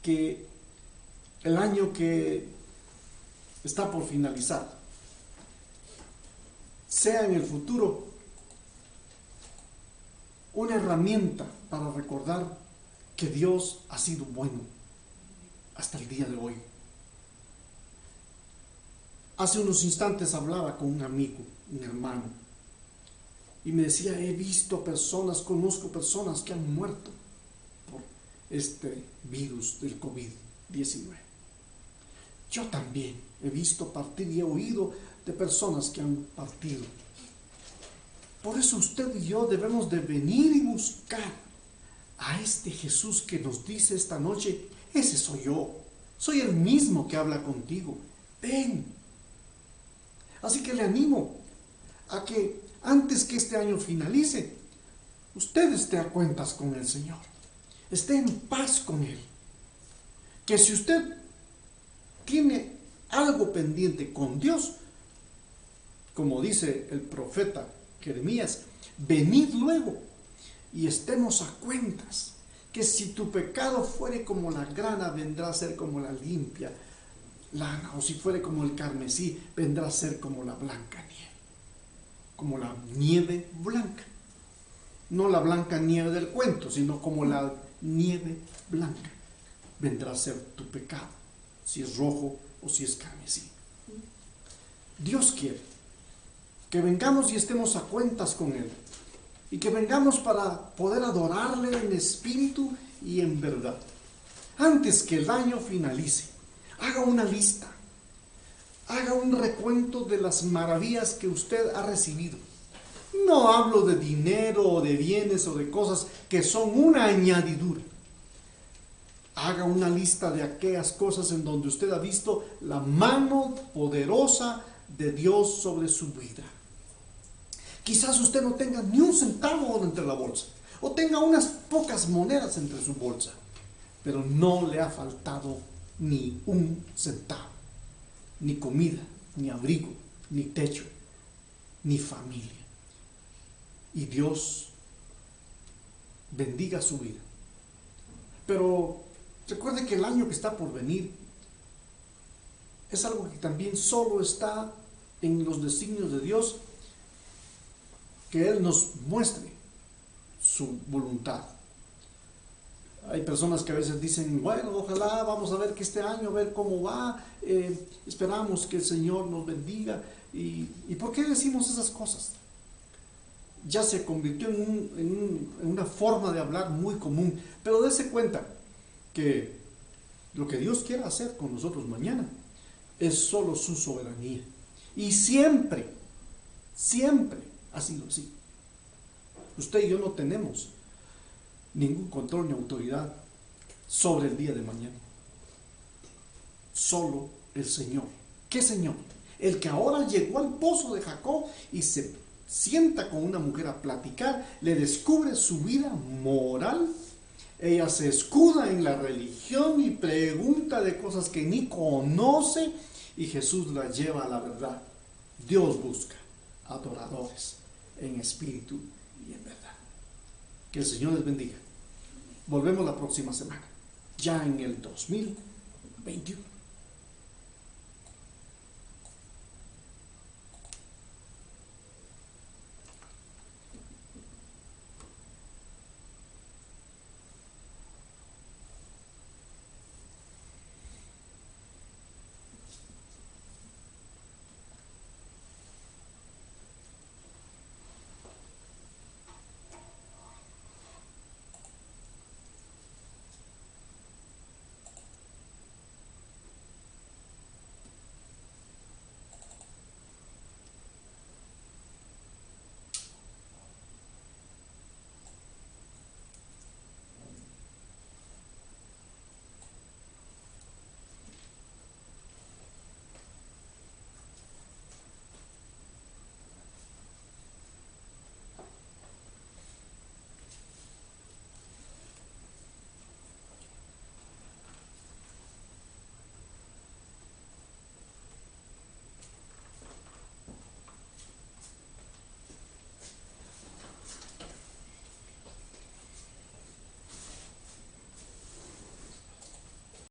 Speaker 1: Que el año que está por finalizar sea en el futuro una herramienta para recordar que Dios ha sido bueno hasta el día de hoy. Hace unos instantes hablaba con un amigo, un hermano, y me decía, conozco personas que han muerto por este virus del COVID-19. Yo también he visto partir y he oído de personas que han partido. Por eso usted y yo debemos de venir y buscar a este Jesús que nos dice esta noche, ese soy yo, soy el mismo que habla contigo, ven. Así que le animo a que antes que este año finalice, usted esté a cuentas con el Señor, esté en paz con Él. Que si usted tiene algo pendiente con Dios, como dice el profeta Jeremías, venid luego y estemos a cuentas, que si tu pecado fuere como la grana, vendrá a ser como la limpia lana, o si fuere como el carmesí, vendrá a ser como la blanca nieve, como la nieve blanca, no la blanca nieve del cuento, sino como la nieve blanca, vendrá a ser tu pecado, si es rojo o si es carmesí. Dios quiere que vengamos y estemos a cuentas con Él, y que vengamos para poder adorarle en espíritu y en verdad. Antes que el año finalice, haga una lista, haga un recuento de las maravillas que usted ha recibido. No hablo de dinero o de bienes o de cosas que son una añadidura. Haga una lista de aquellas cosas en donde usted ha visto la mano poderosa de Dios sobre su vida. Quizás usted no tenga ni un centavo entre la bolsa, o tenga unas pocas monedas entre su bolsa, pero no le ha faltado ni un centavo, ni comida, ni abrigo, ni techo, ni familia. Y Dios bendiga su vida. Pero recuerde que el año que está por venir es algo que también solo está en los designios de Dios, que Él nos muestre su voluntad. Hay personas que a veces dicen, bueno, ojalá, vamos a ver que este año, a ver cómo va, esperamos que el Señor nos bendiga. ¿Y por qué decimos esas cosas? Ya se convirtió en una forma de hablar muy común, pero dése cuenta que Lo que Dios quiera hacer con nosotros mañana es solo su soberanía. Y siempre, siempre ha sido así. Usted y yo no tenemos ningún control ni autoridad sobre el día de mañana. Solo el Señor. ¿Qué Señor? El que ahora llegó al pozo de Jacob y se sienta con una mujer a platicar, le descubre su vida moral. Ella se escuda en la religión y pregunta de cosas que ni conoce, y Jesús la lleva a la verdad. Dios busca adoradores en espíritu y en verdad. Que el Señor les bendiga. Volvemos la próxima semana, ya en el 2021.